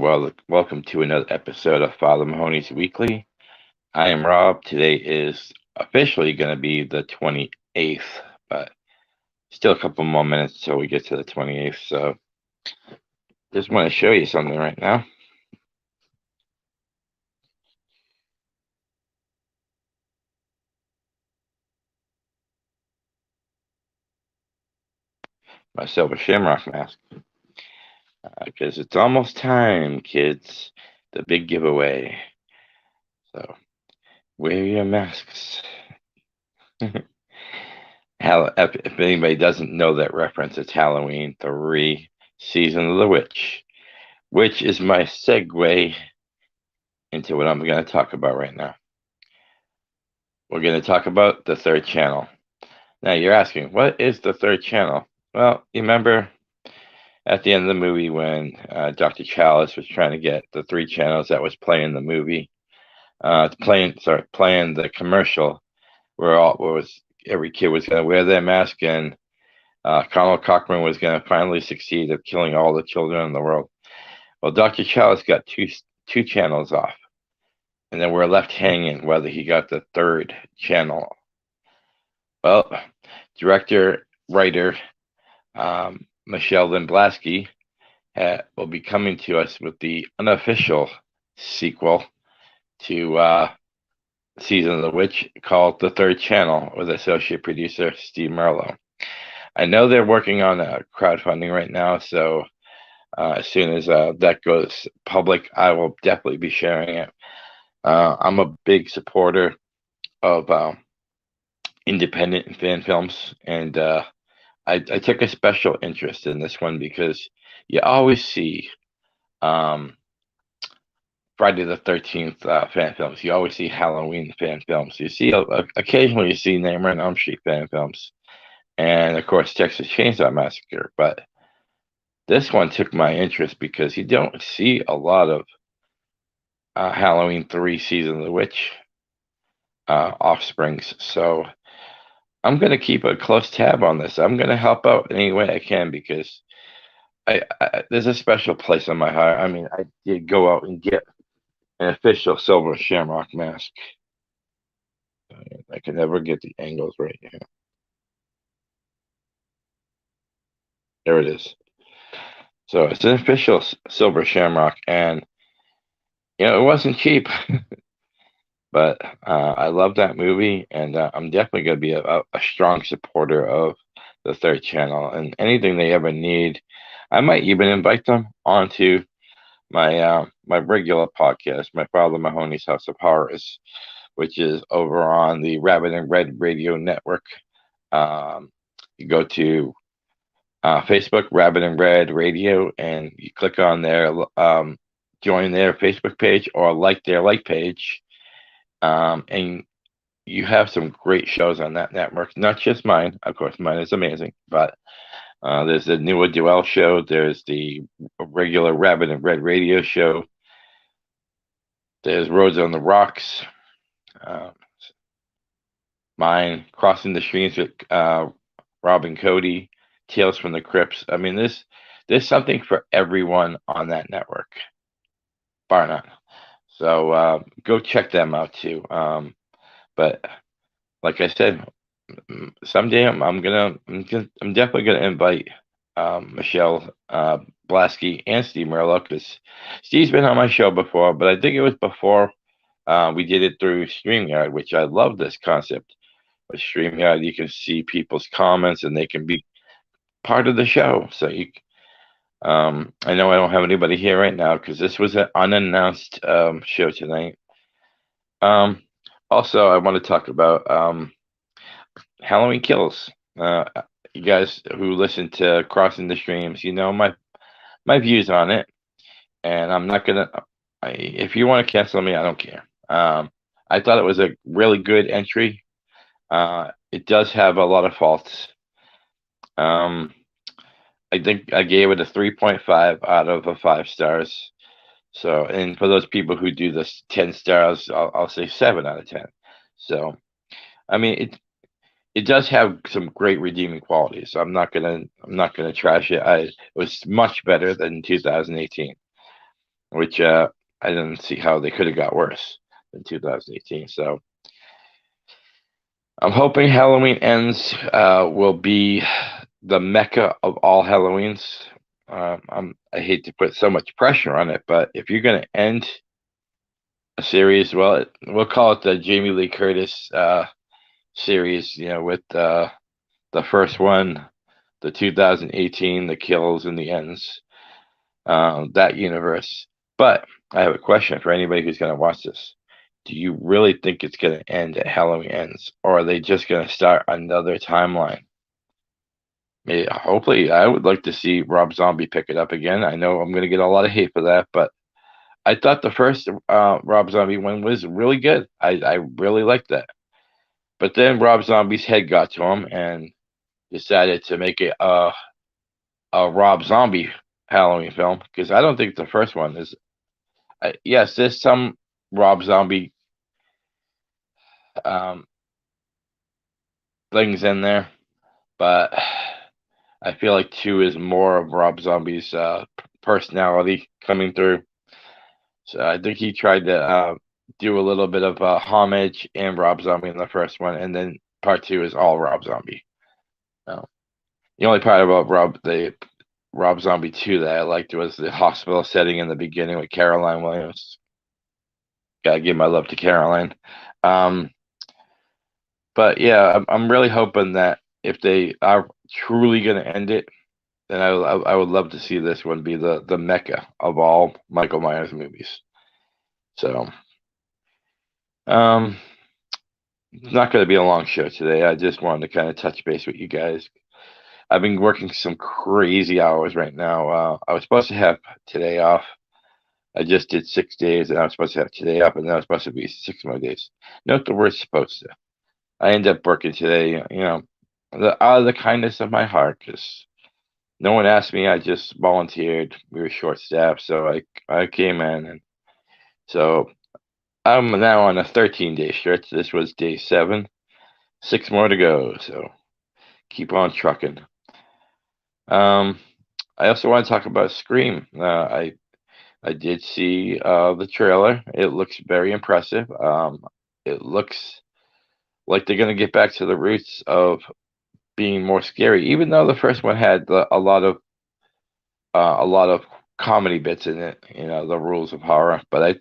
welcome to another episode of Father Mahoney's Weekly. I am Rob. Today is officially going to be the 28th, but still a couple more minutes till we get to the 28th. So just want to show you something right now. My silver shamrock mask. Because it's almost time, kids. The big giveaway. So wear your masks. If anybody doesn't know that reference, it's Halloween 3 Season of the Witch, which is my segue into what I'm going to talk about right now. We're going to talk about the third channel. Now, you're asking, what is the third channel? Well, you remember at the end of the movie when Dr. Chalice was trying to get the three channels that was playing the movie, playing the commercial, where every kid was going to wear their mask, and Colonel Cochran was going to finally succeed at killing all the children in the world. Well, Dr. Chalice got two channels off, and then we're left hanging whether he got the third channel. Well, director, writer, Michelle Limblaski will be coming to us with the unofficial sequel to Season of the Witch called The Third Channel with associate producer Steve Merlo. I know they're working on crowdfunding right now, so as soon as that goes public, I will definitely be sharing it. I'm a big supporter of independent fan films, and I took a special interest in this one because you always see Friday the 13th fan films. You always see Halloween fan films. You see occasionally you see Nightmare on Elm Street fan films, and of course Texas Chainsaw Massacre. But this one took my interest because you don't see a lot of Halloween 3 Season of the Witch offsprings. So I'm going to keep a close tab on this. I'm going to help out any way I can because I there's a special place on my heart. I mean, I did go out and get an official silver shamrock mask. I can never get the angles right here. There it is. So it's an official silver shamrock, and it wasn't cheap. But I love that movie, and I'm definitely going to be a strong supporter of the third channel. And anything they ever need, I might even invite them onto my regular podcast, my Father Mahoney's House of Horrors, which is over on the Rabbit and Red Radio Network. You go to Facebook, Rabbit and Red Radio, and you click on their join their Facebook page or like their page. And you have some great shows on that network, not just mine. Of course, mine is amazing, but there's the newer Duel show. There's the regular Rabbit and Red Radio show. There's Roads on the Rocks. Mine, Crossing the Streams with Rob and Cody. Tales from the Crypts. I mean, there's something for everyone on that network, bar none. So go check them out too. But like I said, someday I'm definitely gonna invite Michelle Blasky and Steve Merlo, because Steve's been on my show before, but I think it was before we did it through StreamYard, which I love this concept. With StreamYard, you can see people's comments and they can be part of the show. So I know I don't have anybody here right now because this was an unannounced show tonight. Also, I want to talk about Halloween Kills. You guys who listen to Crossing the Streams, you know my views on it, and I'm not gonna. If you want to cancel me, I don't care. I thought it was a really good entry. It does have a lot of faults. I think I gave it a 3.5 out of 5 stars. So, and for those people who do this 10 stars, I'll say 7 out of 10. So, I mean, it does have some great redeeming qualities. So I'm not gonna trash it. It was much better than 2018. which I didn't see how they could have got worse than 2018. So I'm hoping Halloween Ends will be the mecca of all Halloweens. I hate to put so much pressure on it, but if you're going to end a series, well, we'll call it the Jamie Lee Curtis series. With the first one, the 2018, the kills and the ends, that universe. But I have a question for anybody who's going to watch this. Do you really think it's going to end at Halloween Ends, or are they just going to start another timeline? Hopefully, I would like to see Rob Zombie pick it up again. I know I'm going to get a lot of hate for that, but I thought the first Rob Zombie one was really good. I really liked that. But then Rob Zombie's head got to him and decided to make it a Rob Zombie Halloween film, because I don't think the first one is. Yes, there's some Rob Zombie um, things in there, but I feel like two is more of Rob Zombie's personality coming through. So I think he tried to do a little bit of homage and Rob Zombie in the first one, and then part two is all Rob Zombie. No. The only part about Rob Zombie 2 that I liked was the hospital setting in the beginning with Caroline Williams. Gotta give my love to Caroline. Um, but yeah, I'm really hoping that if they are truly going to end it, then I would love to see this one be the mecca of all Michael Myers movies. So, um, it's not going to be a long show today. I just wanted to kind of touch base with you guys. I've been working some crazy hours right now. I was supposed to have today off. I just did 6 days, and I was supposed to have today off, and then I was supposed to be 6 more days. Note the word supposed to. I ended up working today, out of the kindness of my heart, because no one asked me. I just volunteered. We were short staffed, so I came in, and so I'm now on a 13-day stretch. This was day 7, 6 more to go. So keep on trucking. I also want to talk about Scream. I did see the trailer. It looks very impressive. It looks like they're going to get back to the roots of being more scary, even though the first one had a lot of comedy bits in it. The rules of horror. But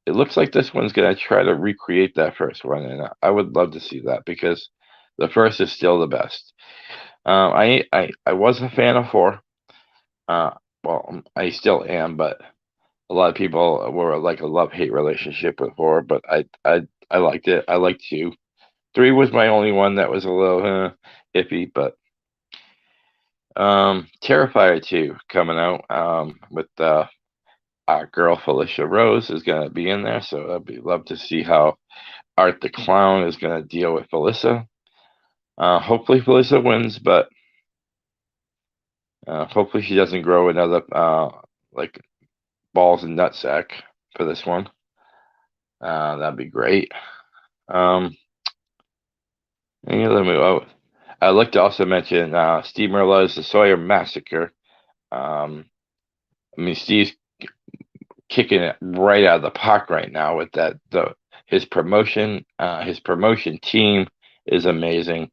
it looks like this one's going to try to recreate that first one, and I would love to see that because the first is still the best. I was a fan of 4. Uh, well, I still am, but a lot of people were like a love-hate relationship with 4, but I liked it. I liked 2. 3 was my only one that was a little iffy, but Terrifier 2 coming out with our girl Felicia Rose is going to be in there, so I'd be love to see how Art the Clown is going to deal with Felicia. Hopefully Felicia wins, but hopefully she doesn't grow another like balls and nutsack for this one. That'd be great. Any other movie? Oh, I'd like to also mention Steve Merlot's The Sawyer Massacre. Steve's kicking it right out of the park right now with that. His promotion team is amazing.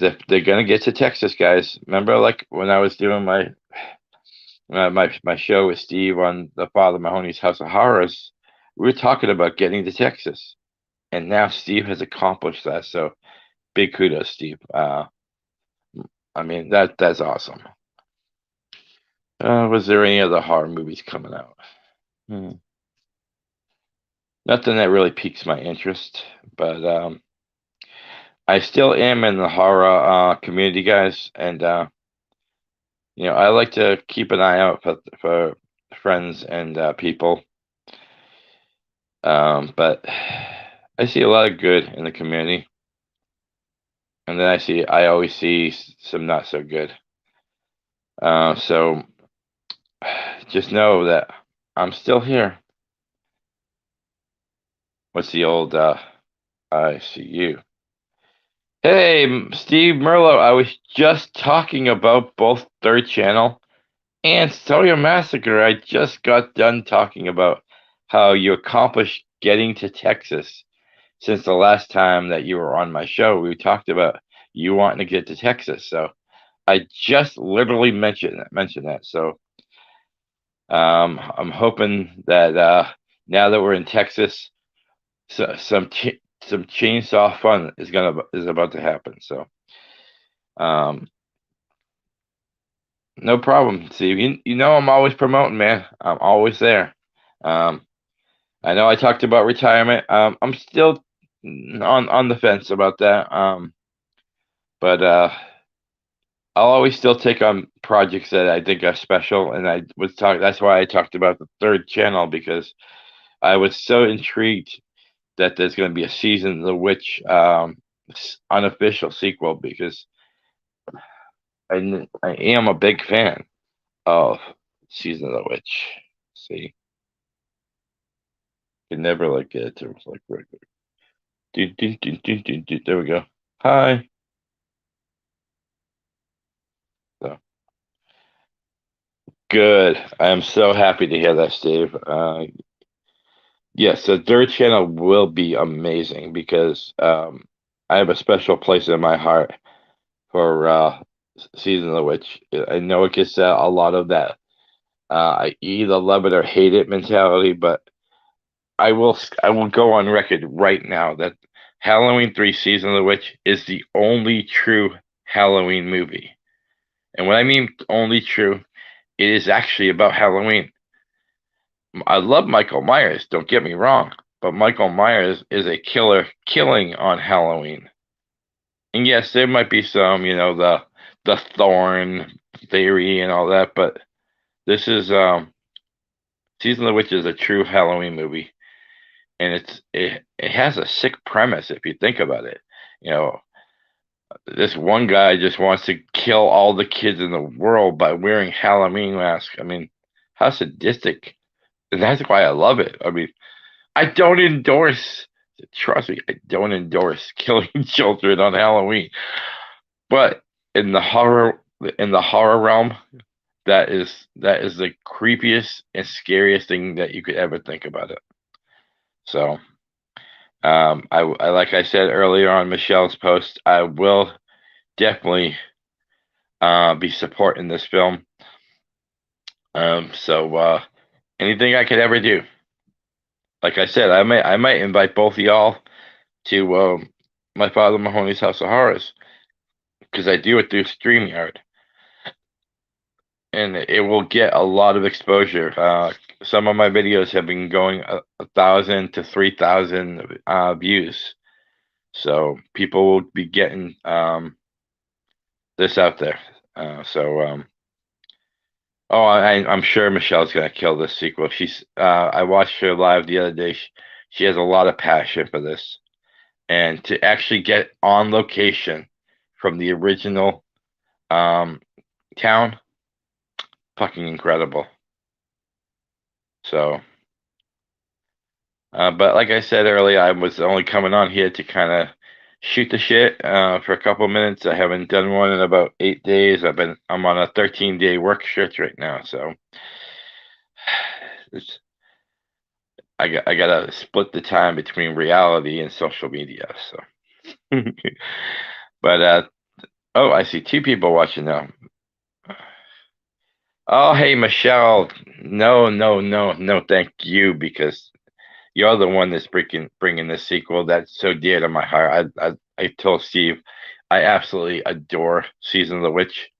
They're gonna get to Texas, guys. Remember, like when I was doing my show with Steve on the Father Mahoney's House of Horrors, we were talking about getting to Texas, and now Steve has accomplished that. So big kudos, Steve. I mean that's awesome. Was there any other horror movies coming out? Nothing that really piques my interest, but I still am in the horror community, guys, and I like to keep an eye out for friends and people. But I see a lot of good in the community, and then I always see some not so good. So just know that I'm still here. What's the old I see you? Hey, Steve Merlot, I was just talking about both Third Channel And Soya Massacre, I just got done talking about how you accomplished getting to Texas since the last time that you were on my show. We talked about you wanting to get to Texas. So I just literally mentioned that. So I'm hoping that now that we're in Texas, some chainsaw fun is about to happen. So um, no problem, Steve. You know I'm always promoting, man. I'm always there. Um, I know I talked about retirement. I'm still on the fence about that. But I'll always still take on projects that I think are special. And I was talking. That's why I talked about the third channel, because I was so intrigued that there's going to be a season of the witch unofficial sequel, because I am a big fan of season of the witch. See, can never like get it to like regular. There we go. Hi. So good. I am so happy to hear that, Steve. Yes, the third channel will be amazing, because I have a special place in my heart for season of the witch. I know it gets a lot of that. I either love it or hate it mentality, but I will go on record right now that Halloween 3 Season of the Witch is the only true Halloween movie. And when I mean only true, it is actually about Halloween. I love Michael Myers, don't get me wrong, but Michael Myers is a killer killing on Halloween. And yes, there might be some, the Thorn theory and all that, but this is Season of the Witch is a true Halloween movie, and it has a sick premise if you think about it. You know, this one guy just wants to kill all the kids in the world by wearing Halloween masks. I mean, how sadistic. And that's why I love it. I mean, I don't endorse, trust me, I don't endorse killing children on Halloween. But in the horror realm, that is the creepiest and scariest thing that you could ever think about it. So, I like I said earlier on Michelle's post, I will definitely be supporting this film. So anything I could ever do, like I said, I might invite both of y'all to my father Mahoney's House of Horrors, because I do it through StreamYard, and it will get a lot of exposure. Some of my videos have been going 1,000 to 3,000 views, so people will be getting this out there. Oh, I'm sure Michelle's gonna kill this sequel. I watched her live the other day. She has a lot of passion for this, and to actually get on location from the original um, town, fucking incredible. So, but like I said earlier, I was only coming on here to kind of shoot the shit for a couple minutes. I haven't done one in about 8 days. I'm on a 13-day work stretch right now, so it's, I gotta split the time between reality and social media. So, but oh, I see two people watching now. Oh, hey, Michelle. No, no, no, no, thank you, because you're the one that's bringing this sequel that's so dear to my heart. I told Steve I absolutely adore Season of the Witch.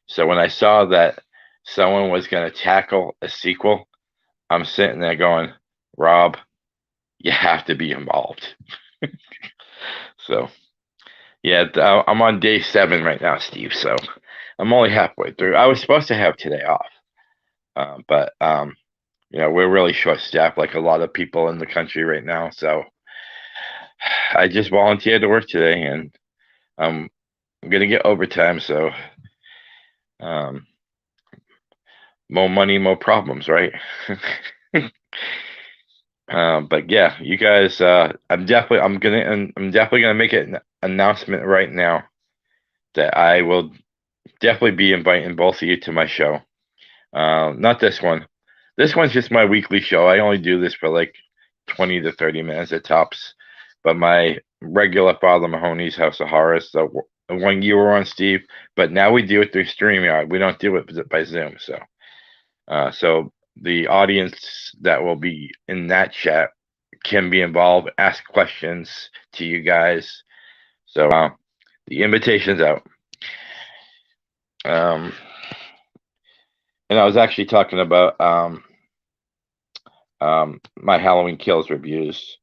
So when I saw that someone was going to tackle a sequel, I'm sitting there going, Rob, you have to be involved. So yeah, I'm on day 7 right now, Steve. So I'm only halfway through. I was supposed to have today off, but we're really short staffed, like a lot of people in the country right now. So I just volunteered to work today, and I'm gonna get overtime. So um, more money, more problems, right? But yeah, you guys, I'm definitely gonna make an announcement right now that I will definitely be inviting both of you to my show. Not this one. This one's just my weekly show. I only do this for like 20 to 30 minutes at tops. But my regular Father Mahoney's House of Horrors, the one you were on, Steve, but now we do it through StreamYard. We don't do it by Zoom. So the audience that will be in that chat can be involved, ask questions to you guys. So the invitation's out. And I was actually talking about my Halloween Kills reviews.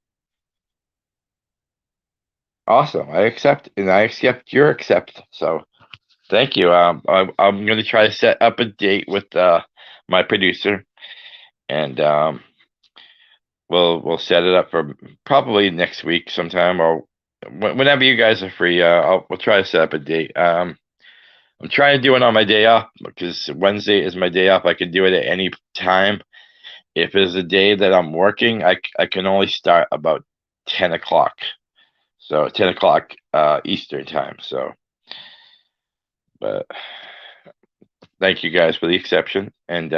Awesome. I accept, and I accept your accept. So thank you. I'm going to try to set up a date with my producer, and we'll set it up for probably next week sometime, or whenever you guys are free. We'll try to set up a date. I'm trying to do it on my day off because Wednesday is my day off. I can do it at any time. If it's a day that I'm working, I can only start about 10 o'clock. So 10 o'clock Eastern time. So, but thank you guys for the exception. And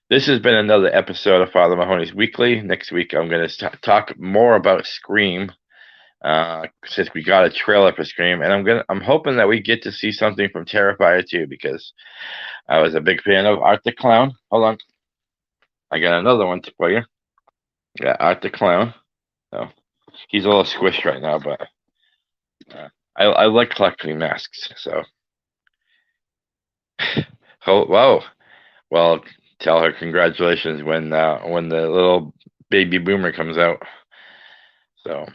this has been another episode of Father Mahoney's Weekly. Next week, I'm going to talk more about Scream, since we got a trailer for Scream, and I'm hoping that we get to see something from Terrifier 2 because I was a big fan of Art the Clown. Hold on, I got another one for you. Yeah, Art the Clown. So he's a little squished right now, but I like collecting masks. So, oh, whoa. Well, tell her congratulations when the little baby boomer comes out. So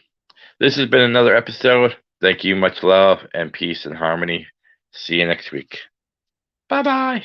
this has been another episode. Thank you, much love and peace and harmony. See you next week. Bye bye.